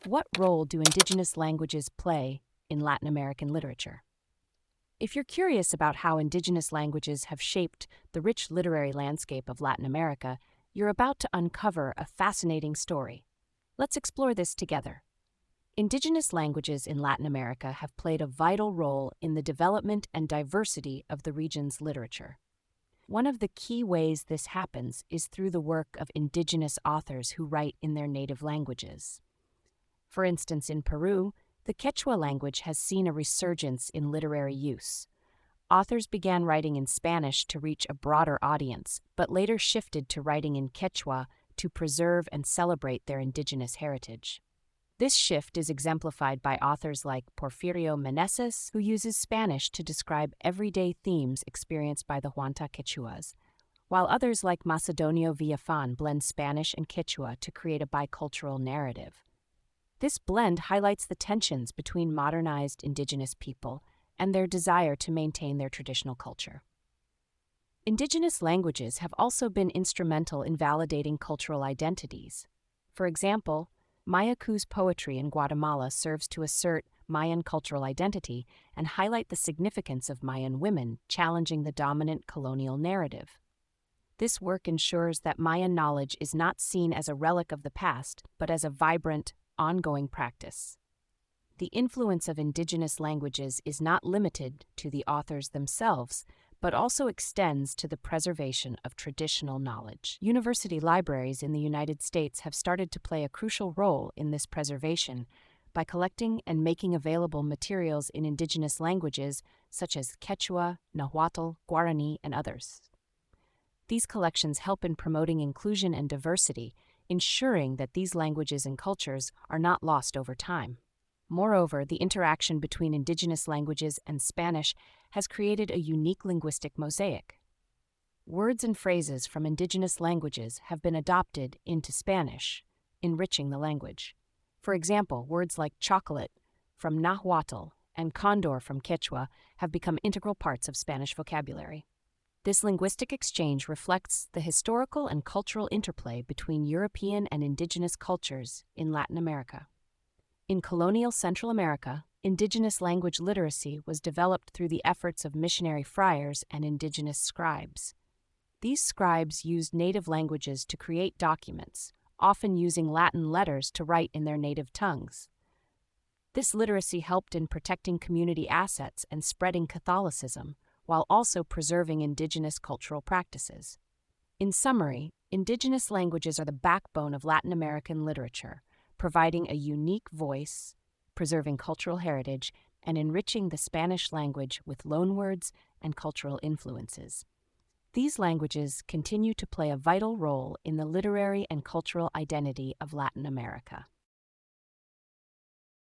What role do indigenous languages play in Latin American literature? If you're curious about how indigenous languages have shaped the rich literary landscape of Latin America, you're about to uncover a fascinating story. Let's explore this together. Indigenous languages in Latin America have played a vital role in the development and diversity of the region's literature. One of the key ways this happens is through the work of indigenous authors who write in their native languages. For instance, in Peru, the Quechua language has seen a resurgence in literary use. Authors began writing in Spanish to reach a broader audience, but later shifted to writing in Quechua to preserve and celebrate their indigenous heritage. This shift is exemplified by authors like Porfirio Meneses, who uses Spanish to describe everyday themes experienced by the Huanta Quechuas, while others like Macedonio Villafán blend Spanish and Quechua to create a bicultural narrative. This blend highlights the tensions between modernized indigenous people and their desire to maintain their traditional culture. Indigenous languages have also been instrumental in validating cultural identities. For example, Mayacu's poetry in Guatemala serves to assert Mayan cultural identity and highlight the significance of Mayan women, challenging the dominant colonial narrative. This work ensures that Mayan knowledge is not seen as a relic of the past, but as a vibrant, ongoing practice. The influence of indigenous languages is not limited to the authors themselves, but also extends to the preservation of traditional knowledge. University libraries in the United States have started to play a crucial role in this preservation by collecting and making available materials in indigenous languages such as Quechua, Nahuatl, Guarani, and others. These collections help in promoting inclusion and diversity, ensuring that these languages and cultures are not lost over time. Moreover, the interaction between indigenous languages and Spanish has created a unique linguistic mosaic. Words and phrases from indigenous languages have been adopted into Spanish, enriching the language. For example, words like chocolate from Nahuatl and condor from Quechua have become integral parts of Spanish vocabulary. This linguistic exchange reflects the historical and cultural interplay between European and indigenous cultures in Latin America. In colonial Central America, indigenous language literacy was developed through the efforts of missionary friars and indigenous scribes. These scribes used native languages to create documents, often using Latin letters to write in their native tongues. This literacy helped in protecting community assets and spreading Catholicism, while also preserving indigenous cultural practices. In summary, indigenous languages are the backbone of Latin American literature, providing a unique voice, preserving cultural heritage, and enriching the Spanish language with loanwords and cultural influences. These languages continue to play a vital role in the literary and cultural identity of Latin America.